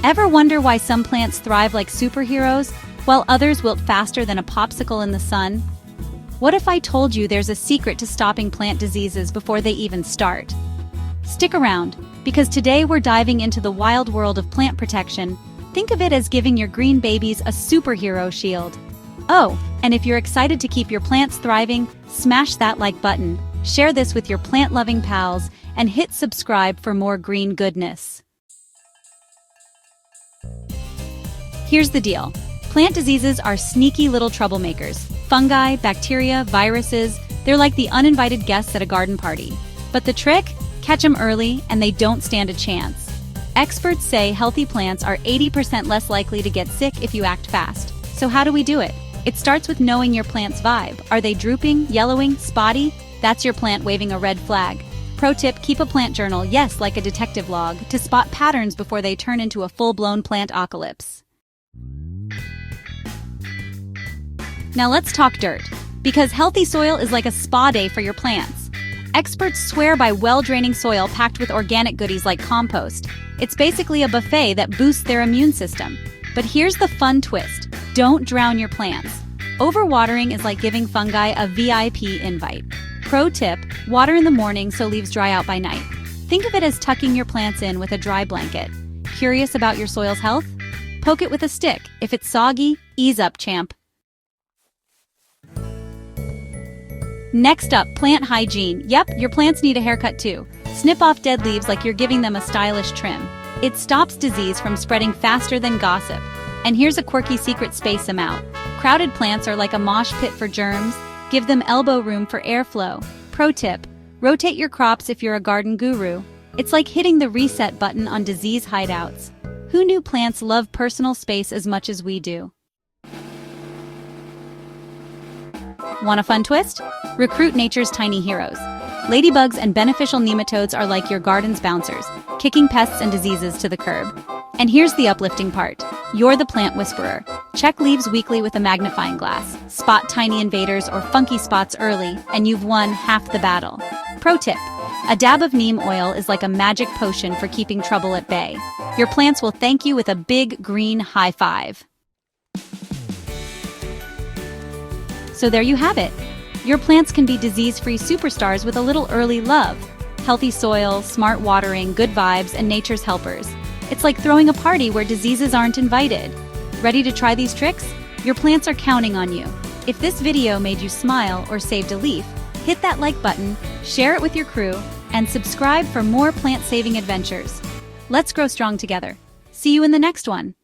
Ever wonder why some plants thrive like superheroes, while others wilt faster than a popsicle in the sun? What if I told you there's a secret to stopping plant diseases before they even start? Stick around, because today we're diving into the wild world of plant protection. Think of it as giving your green babies a superhero shield. Oh, and if you're excited to keep your plants thriving, smash that like button, share this with your plant-loving pals, and hit subscribe for more green goodness. Here's the deal. Plant diseases are sneaky little troublemakers. Fungi, bacteria, viruses, they're like the uninvited guests at a garden party. But the trick? Catch them early and they don't stand a chance. Experts say healthy plants are 80% less likely to get sick if you act fast. So how do we do it? It starts with knowing your plant's vibe. Are they drooping, yellowing, spotty? That's your plant waving a red flag. Pro tip, keep a plant journal, yes, like a detective log, to spot patterns before they turn into a full-blown plant apocalypse. Now let's talk dirt, because healthy soil is like a spa day for your plants. Experts swear by well-draining soil packed with organic goodies like compost. It's basically a buffet that boosts their immune system. But here's the fun twist. Don't drown your plants. Overwatering is like giving fungi a VIP invite. Pro tip, water in the morning so leaves dry out by night. Think of it as tucking your plants in with a dry blanket. Curious about your soil's health? Poke it with a stick. If it's soggy, ease up, champ. Next up, plant hygiene. Yep, your plants need a haircut too. Snip off dead leaves like you're giving them a stylish trim. It stops disease from spreading faster than gossip. And here's a quirky secret: space them out. Crowded plants are like a mosh pit for germs. Give them elbow room for airflow. Pro tip, rotate your crops if you're a garden guru. It's like hitting the reset button on disease hideouts. Who knew plants love personal space as much as we do? Want a fun twist? Recruit nature's tiny heroes. Ladybugs and beneficial nematodes are like your garden's bouncers, kicking pests and diseases to the curb. And here's the uplifting part. You're the plant whisperer. Check leaves weekly with a magnifying glass. Spot tiny invaders or funky spots early, and you've won half the battle. Pro tip, a dab of neem oil is like a magic potion for keeping trouble at bay. Your plants will thank you with a big green high five. So there you have it. Your plants can be disease-free superstars with a little early love. Healthy soil, smart watering, good vibes, and nature's helpers. It's like throwing a party where diseases aren't invited. Ready to try these tricks? Your plants are counting on you. If this video made you smile or saved a leaf, hit that like button, share it with your crew, and subscribe for more plant-saving adventures. Let's grow strong together. See you in the next one.